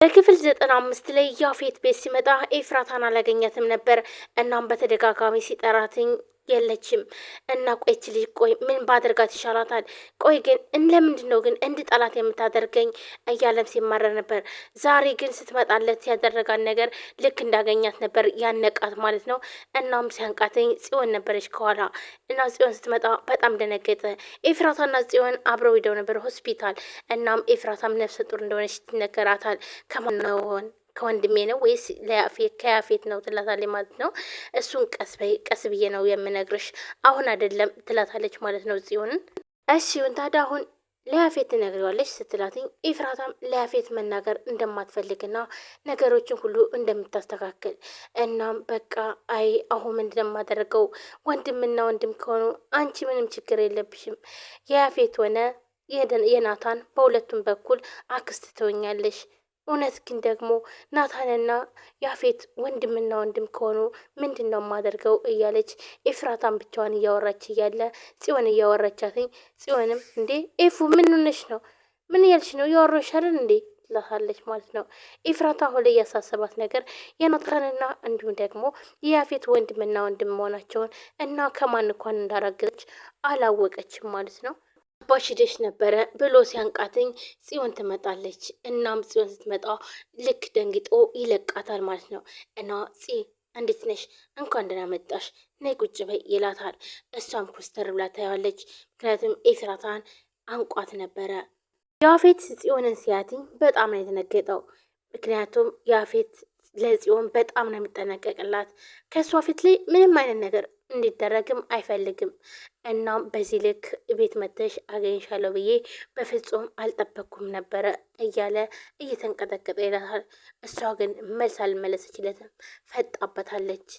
በክፍል 95 ላይ ያፌት ቤት ሲመጣ ኤፍራታን አላገኛትም ነበር። እናም በተደጋጋሚ ሲጠራትኝ የለችም። እና ቆይች ልጅ ቆይ ምን ባደርጋት ይሻላታል? ቆይ ግን ለምንድን ነው ግን እንድጠላት የምታደርገኝ? እያለም ሲማረር ነበር። ዛሬ ግን ስትመጣለት ያደረጋት ነገር ልክ እንዳገኛት ነበር ያነቃት ማለት ነው። እናም ሲያንቃተኝ ጽዮን ነበረች ከኋላ እና ጽዮን ስትመጣ በጣም ደነገጠ። ኤፍራታና ጽዮን አብረው ሂደው ነበር ሆስፒታል። እናም ኤፍራታም ነፍሰ ጡር እንደሆነች ይነገራታል። ከማን ነው ከወንድሜ ነው ወይስ ከያፌት ነው ትላታለች ማለት ነው። እሱን ቀስ ብዬ ነው የምነግርሽ አሁን አይደለም ትላታለች ማለት ነው ጽዮንን። እሺ ታዲያ አሁን ለያፌት ትነግሪዋለች ስትላትኝ ኤፍራታም ለያፌት መናገር እንደማትፈልግና ነገሮችን ሁሉ እንደምታስተካክል እናም በቃ አይ አሁን ምንድን ነው የማደርገው ወንድምና ወንድም ከሆኑ አንቺ ምንም ችግር የለብሽም የያፌት ሆነ የናታን በሁለቱም በኩል አክስት ትሆኛለሽ። እውነት ግን ደግሞ ናታንና ያፌት ወንድምና ወንድም ከሆኑ ምንድን ነው የማደርገው እያለች ኤፍራታን ብቻዋን እያወራች እያለ ጽዮን እያወራቻትኝ ጽዮንም እንዴ ኤፉ ምን ሆነሽ ነው? ምን እያልሽ ነው? እያወራሽ አይደል እንዴ ትላታለች ማለት ነው። ኤፍራታ አሁን ላይ ያሳሰባት ነገር የናታንና እንዲሁም ደግሞ የያፌት ወንድምና ወንድም መሆናቸውን እና ከማን እንኳን እንዳረገች አላወቀችም ማለት ነው። አባሽ ሄደሽ ነበረ ብሎ ሲያንቃትኝ ጽዮን ትመጣለች። እናም ጽዮን ስትመጣ ልክ ደንግጦ ይለቃታል ማለት ነው። እና እንዴት ነሽ? እንኳን ደህና መጣሽ፣ ነይ ቁጭ በይ ይላታል። እሷም ኮስተር ብላ ታየዋለች። ምክንያቱም ኤፍራታን አንቋት ነበረ። ያፌት ጽዮንን ሲያትኝ በጣም ነው የተነገጠው። ምክንያቱም ያፌት ለጽዮን በጣም ነው የሚጠነቀቅላት። ከእሷ ፊት ላይ ምንም አይነት ነገር እንዲደረግም አይፈልግም። እናም በዚህ ልክ ቤት መተሽ አገኝሻለሁ ብዬ በፍጹም አልጠበቅኩም ነበረ እያለ እየተንቀጠቀጠ ይላታል። እሷ ግን መልስ አልመለሰችለትም፣ ፈጣበታለች።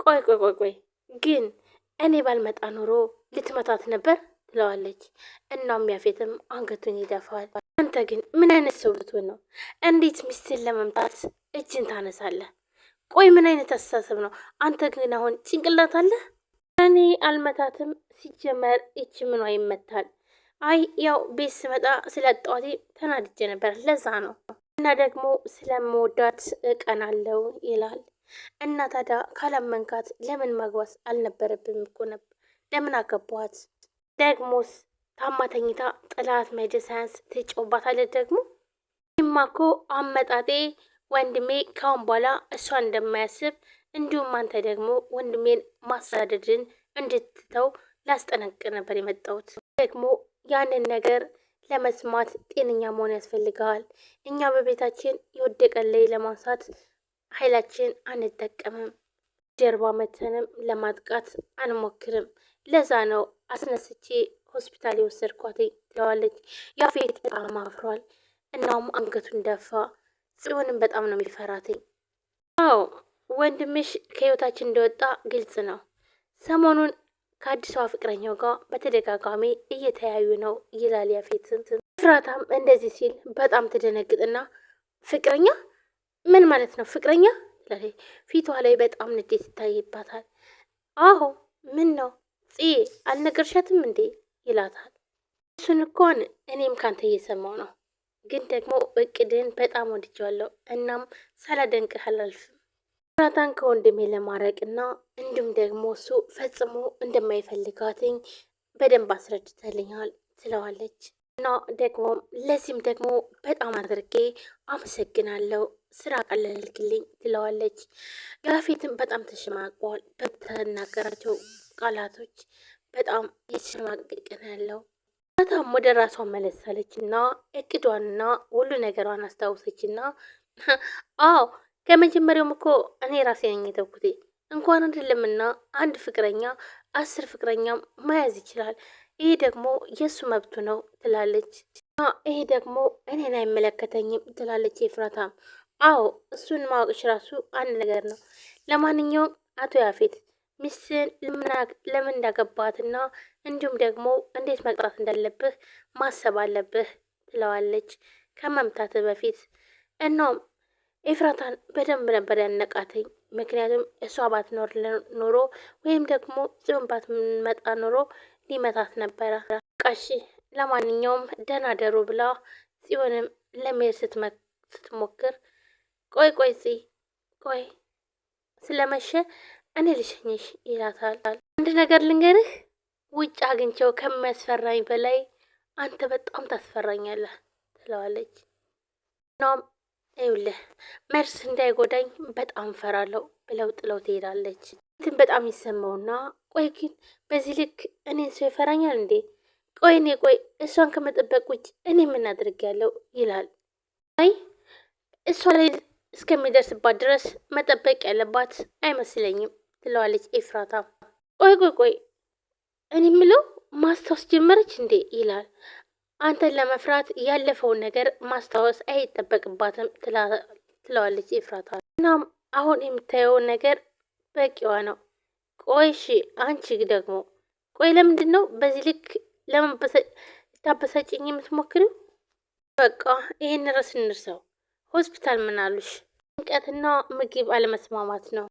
ቆይ ግን እኔ ባልመጣ ኖሮ ልትመታት ነበር ትለዋለች። እናም ያፌትም አንገቱን ይደፋል። አንተ ግን ምን አይነት ሰው ብትሆን ነው እንዴት ሚስትን ለመምታት እጅን ታነሳለህ? ቆይ ምን አይነት አስተሳሰብ ነው? አንተ ግን አሁን ጭንቅላት አለህ? እኔ አልመታትም። ሲጀመር ይች ምኗ ይመታል? አይ ያው ቤት ስመጣ ስለጠዋቴ ተናድጄ ነበር ለዛ ነው። እና ደግሞ ስለምወዳት እቀናለው ይላል። እና ታዲያ ካላመንካት ለምን ማግባት አልነበረብም እኮ ነበር። ለምን አገባኋት? ደግሞስ ታማተኝታ ጥላት መሄድ ሳያንስ ትጮባታለህ ደግሞ። ይማ እኮ አመጣጤ ወንድሜ ካሁን በኋላ እሷን እንደማያስብ እንዲሁም አንተ ደግሞ ወንድሜን ማሳደድን እንድትተው ላስጠነቅቅ ነበር የመጣሁት። ደግሞ ያንን ነገር ለመስማት ጤነኛ መሆን ያስፈልገዋል። እኛ በቤታችን የወደቀን ላይ ለማንሳት ኃይላችን አንጠቀምም፣ ጀርባ መተንም ለማጥቃት አንሞክርም። ለዛ ነው አስነስቼ ሆስፒታል የወሰድኳት ትለዋለች። ያፌት በጣም አፍሯል። እናም አንገቱን ደፋ። ጽዮንም በጣም ነው የሚፈራትኝ። አዎ ወንድምሽ ከህይወታችን እንደወጣ ግልጽ ነው። ሰሞኑን ከአዲሷ ፍቅረኛው ጋር በተደጋጋሚ እየተያዩ ነው ይላል ያፌት። ኤፍራታም እንደዚህ ሲል በጣም ትደነግጥና ፍቅረኛ ምን ማለት ነው ፍቅረኛ? ፊቷ ላይ በጣም ንዴት ይታይባታል። አዎ ምን ነው አልነገርሻትም እንዴ ይላታል። እሱን እንኳን እኔም ካንተ እየሰማው ነው፣ ግን ደግሞ እቅድን በጣም ወድጀዋለሁ። እናም ሳላደንቅህ አላልፍም። ኤፍራታን ከወንድሜ ለማረቅና እንዲሁም ደግሞ እሱ ፈጽሞ እንደማይፈልጋትኝ በደንብ አስረድተልኛል ትለዋለች። እና ደግሞ ለዚህም ደግሞ በጣም አድርጌ አመሰግናለሁ፣ ስራ ቀለልክልኝ ትለዋለች። ያፌትም በጣም ተሸማቋል። በተናገራቸው ቃላቶች በጣም የተሸማቀቀ ነው ያለው። ኤፍራታም ወደ ራሷ መለሳለች እና እቅዷንና ሁሉ ነገሯን አስታውሰች እና አዎ ከመጀመሪያውም እኮ እኔ ራሴ ነኝ የተውኩት። እንኳን አይደለምና አንድ ፍቅረኛ 10 ፍቅረኛ መያዝ ይችላል። ይሄ ደግሞ የእሱ መብቱ ነው ትላለች። ይሄ ደግሞ እኔን አይመለከተኝም ትላለች ኤፍራታም። አዎ እሱን ማወቅሽ ራሱ አንድ ነገር ነው። ለማንኛውም አቶ ያፌት ሚስትን ለምን እንዳገባትና እንዲሁም ደግሞ እንዴት መቅጣት እንዳለብህ ማሰብ አለብህ ትለዋለች ከመምታት በፊት። እናም ኤፍራታን በደንብ ነበር ያነቃተኝ። ምክንያቱም እሷ ባትኖር ኖሮ ወይም ደግሞ ጽዮን ባትመጣ ኖሮ ሊመታት ነበረ። ቃሺ ለማንኛውም ደህና ደሩ ብላ ጽዮንም ለመሄድ ስትሞክር ቆይ ቆይ ስለመሸ እኔ ልሸኝሽ ይላታል። አንድ ነገር ልንገርህ፣ ውጭ አግኝቸው ከሚያስፈራኝ በላይ አንተ በጣም ታስፈራኛለህ ትለዋለች። እናም ይኸውልህ መርስ እንዳይጎዳኝ በጣም ፈራለሁ ብለው ጥለው ትሄዳለች። እንትን በጣም ይሰማውና ቆይ ግን በዚህ ልክ እኔን ሰው ይፈራኛል እንዴ? ቆይ እሷን ከመጠበቅ ውጭ እኔ ምን አድርጌያለሁ ይላል። አይ እሷ ላይ እስከሚደርስባት ድረስ መጠበቅ ያለባት አይመስለኝም ትለዋለች ኤፍራታ። ቆይ እኔ የምለው ማስታወስ ጀመረች እንዴ ይላል። አንተን ለመፍራት ያለፈውን ነገር ማስታወስ አይጠበቅባትም ትለዋለች ኤፍራታ። እናም አሁን የምታየውን ነገር በቂዋ ነው። ቆይሽ አንቺ ደግሞ ለምንድን ነው በዚህ ልክ ልታበሳጭኝ የምትሞክሪው? በቃ ይህን ርዕስ እንርሳው። ሆስፒታል ምን አሉሽ? ጭንቀትና ምግብ አለመስማማት ነው።